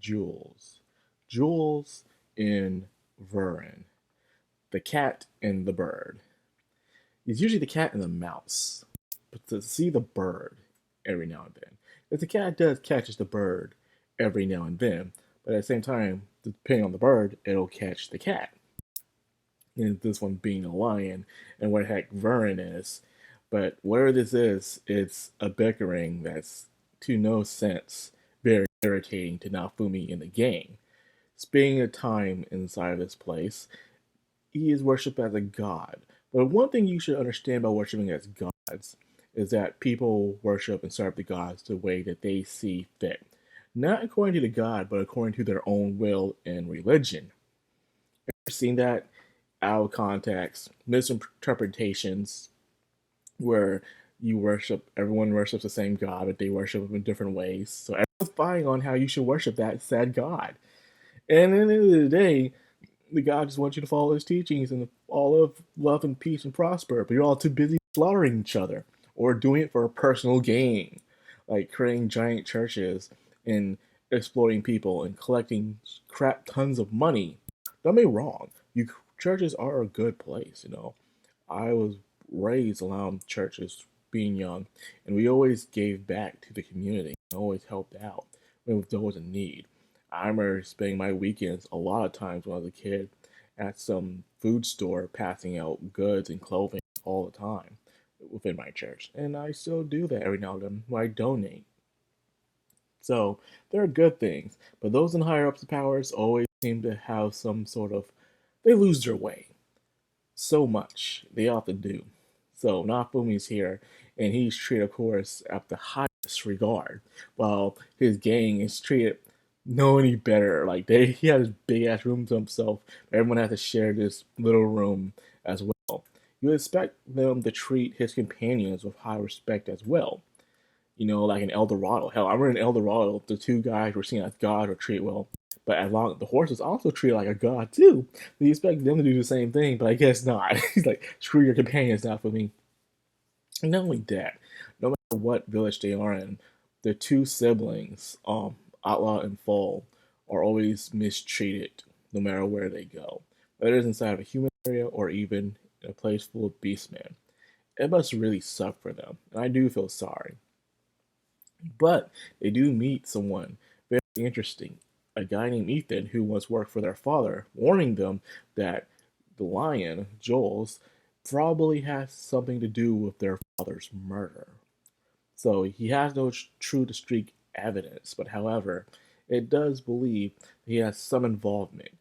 Jules. Jules in Vernon. The cat and the bird. It's usually the cat and the mouse. But to see the bird every now and then. If the cat does catches the bird every now and then, but at the same time, depending on the bird, it'll catch the cat. And this one being a lion, and what the heck Vernon is. But whatever this is, it's a bickering that's to no sense very irritating to Nafumi in the game. Spending the time inside of this place, he is worshipped as a god. But one thing you should understand about worshiping as gods is that people worship and serve the gods the way that they see fit. Not according to the god, but according to their own will and religion. Ever seen that out of context, misinterpretations where everyone worships the same god, but they worship him in different ways. So everyone's fighting on how you should worship that said god. And at the end of the day, the God just wants you to follow his teachings and all of love and peace and prosper, but you're all too busy slaughtering each other or doing it for a personal gain, like creating giant churches and exploiting people and collecting crap tons of money. Don't get me wrong, churches are a good place. I was raised around churches being young, and we always gave back to the community, always helped out when there was a need. I remember spending my weekends a lot of times when I was a kid at some food store passing out goods and clothing all the time within my church. And I still do that every now and then when I donate. So there are good things, but those in higher ups powers always seem to have some sort of they lose their way so much. They often do. So Nafumi's here, and he's treated, of course, at the highest regard, while his gang is treated no any better. Like he had his big ass room to himself. Everyone has to share this little room as well. You expect them to treat his companions with high respect as well. Like in El Dorado. Hell, I remember in El Dorado, the two guys were seen as gods were treated well. But as long the horse is also treated like a god too. You expect them to do the same thing, but I guess not. He's like, screw your companions now for me. And not only that, no matter what village they are in, the two siblings, Outlaw and Fall, are always mistreated no matter where they go. Whether it's inside of a human area or even in a place full of beastmen. It must really suck for them, and I do feel sorry. But they do meet someone very interesting, a guy named Ethan who once worked for their father, warning them that the lion, Jules, probably has something to do with their father's murder. So he has no true to streak evidence, but however, it does believe he has some involvement.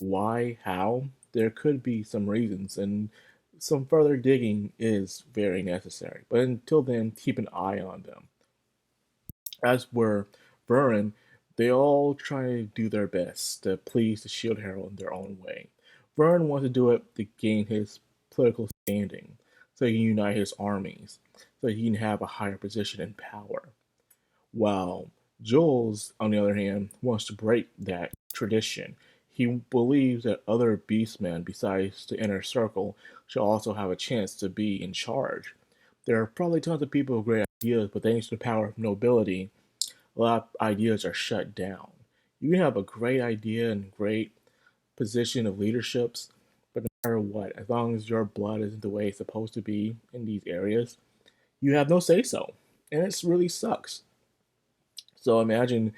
Why, how? There could be some reasons, and some further digging is very necessary. But until then, keep an eye on them. As were Vern, they all try to do their best to please the Shield Herald in their own way. Vern wants to do it to gain his political standing, so he can unite his armies, so he can have a higher position and power. While Jules, on the other hand, wants to break that tradition. He believes that other beastmen besides the inner circle should also have a chance to be in charge. There are probably tons of people with great ideas, but thanks to the power of nobility, a lot of ideas are shut down. You can have a great idea and great position of leaderships, but no matter what, as long as your blood isn't the way it's supposed to be in these areas, you have no say so. And it really sucks. So imagine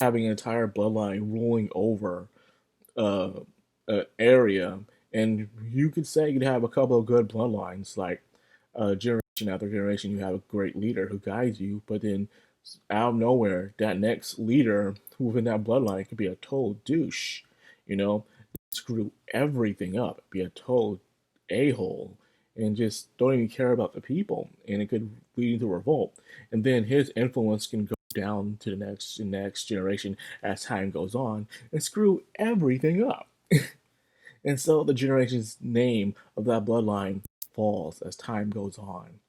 having an entire bloodline ruling over uh, an area, and you could say you'd have a couple of good bloodlines, like generation after generation, you have a great leader who guides you, but then out of nowhere, that next leader within that bloodline could be a total douche, you know, screw everything up, be a total a hole, and just don't even care about the people, and it could lead into revolt. And then his influence can go down to the next generation as time goes on and screw everything up. And so the generation's name of that bloodline falls as time goes on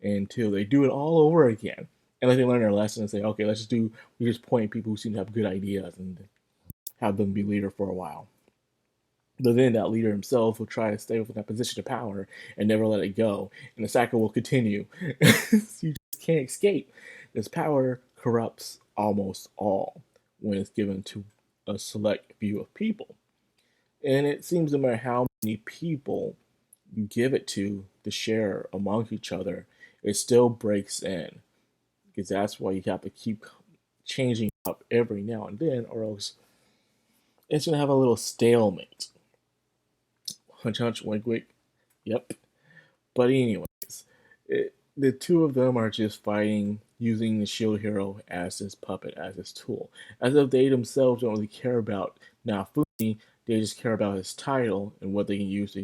until they do it all over again. And then they learn their lesson and say, okay, we just point people who seem to have good ideas and have them be leader for a while. But then that leader himself will try to stay within that position of power and never let it go. And the cycle will continue. You just can't escape. This power corrupts almost all. when it's given to a select few of people. And it seems no matter how many people you give it to share among each other, it still breaks in. Because that's why you have to keep changing up every now and then, or else it's gonna have a little stalemate. Hunch, hunch, wink, wink. Yep. But anyways, the two of them are just fighting using the shield hero as his puppet, as his tool. As if they themselves don't really care about Nafumi, they just care about his title and what they can use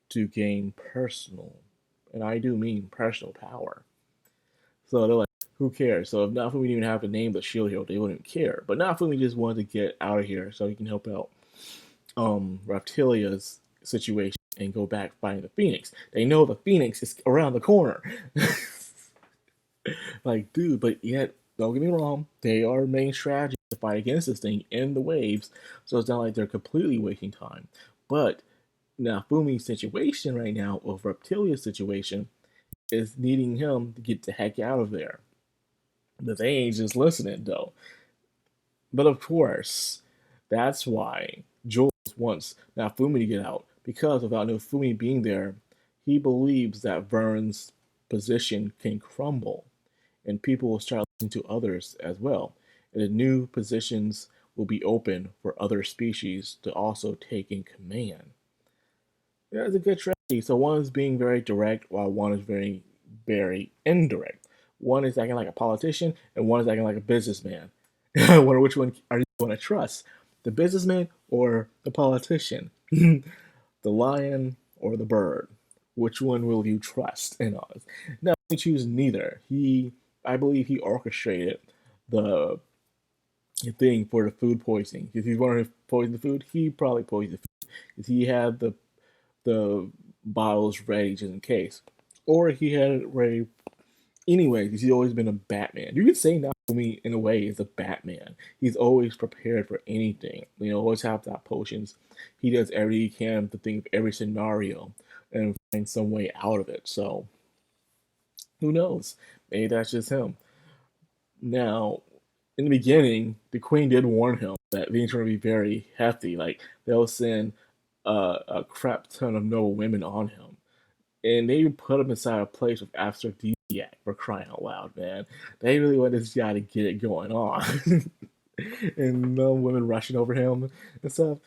to gain personal, and I do mean personal power. So they're like, who cares? So if Nafumi didn't even have to name the shield hero, they wouldn't care. But Nafumi just wanted to get out of here so he can help out Raptilia's situation and go back fighting the Phoenix. They know the Phoenix is around the corner. Like, dude, but yet, don't get me wrong, they are main strategy to fight against this thing in the waves, so it's not like they're completely wasting time. But Nafumi's situation right now, with Reptilia's situation, is needing him to get the heck out of there. But they ain't just listening, though. But of course, that's why Jules wants Nafumi to get out, because without Nafumi being there, he believes that Vern's position can crumble, and people will start listening to others as well. And the new positions will be open for other species to also take in command. Yeah, it's a good strategy. So one is being very direct, while one is very, very indirect. One is acting like a politician, and one is acting like a businessman. I wonder which one are you going to trust, the businessman or the politician, the lion or the bird. Which one will you trust in us? No, he choose neither. I believe, he orchestrated the thing for the food poisoning. If he wanted to poison the food, he probably poisoned the food. Because he had the bottles ready just in case, or he had it ready anyway. Because he's always been a Batman. You could say Naomi in a way is a Batman. He's always prepared for anything. Always have that potions. He does everything he can to think of every scenario and find some way out of it. So who knows? Maybe that's just him. Now, in the beginning, the queen did warn him that things were going to be very hefty. Like, they'll send a crap ton of noble women on him. And they even put him inside a place with aphrodisiac, for crying out loud, man. They really want this guy to get it going on. And no women rushing over him and stuff.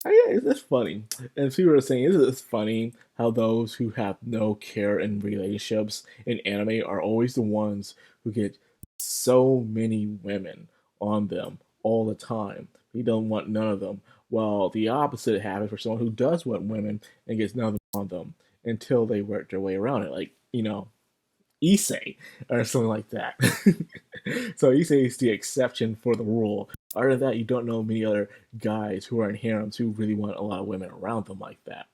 It's funny. And people are saying, it's funny how those who have no care in relationships in anime are always the ones who get so many women on them all the time. He don't want none of them. While the opposite happens for someone who does want women and gets none of them on them until they work their way around it. Like, Issei or something like that. So Issei is the exception for the rule. Other than that, you don't know many other guys who are in harems who really want a lot of women around them like that.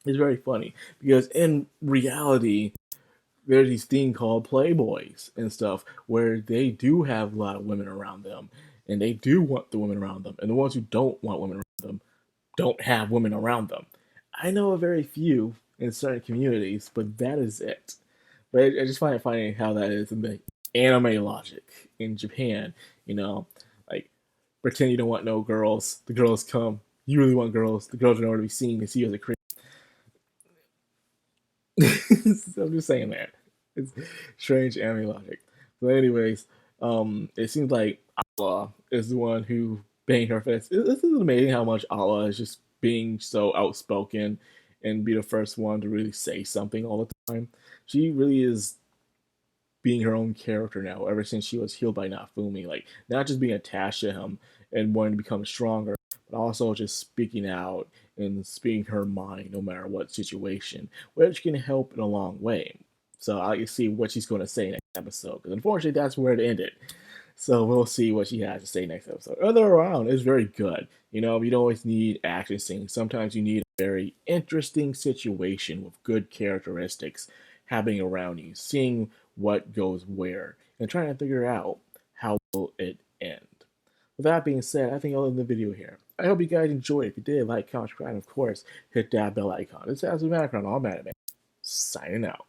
It's very funny because in reality, there's these thing called playboys and stuff where they do have a lot of women around them and they do want the women around them, and the ones who don't want women around them don't have women around them. I know a very few in certain communities, but that is it. But I just find it funny how that is in the anime logic in Japan. Like, pretend you don't want no girls. The girls come. You really want girls. The girls are nowhere to be seen. They see you as a creep. I'm just saying that. It's strange anime logic. But anyways, it seems like Allah is the one who banged her fist. This is amazing how much Allah is just being so outspoken and be the first one to really say something all the time. She really is being her own character now ever since she was healed by Nafumi. Like, not just being attached to him and wanting to become stronger, but also just speaking out and speaking her mind no matter what situation, which can help in a long way. So I can see what she's going to say next episode, because unfortunately that's where it ended. So we'll see what she has to say next episode. Other around is very good. You don't always need action scenes. Sometimes you need a very interesting situation with good characteristics happening around you, seeing what goes where, and trying to figure out how will it end. With that being said, I think I'll end the video here. I hope you guys enjoyed. If you did, like, comment, subscribe, and of course, hit that bell icon. This has been Madcrownxox, all Madman, signing out.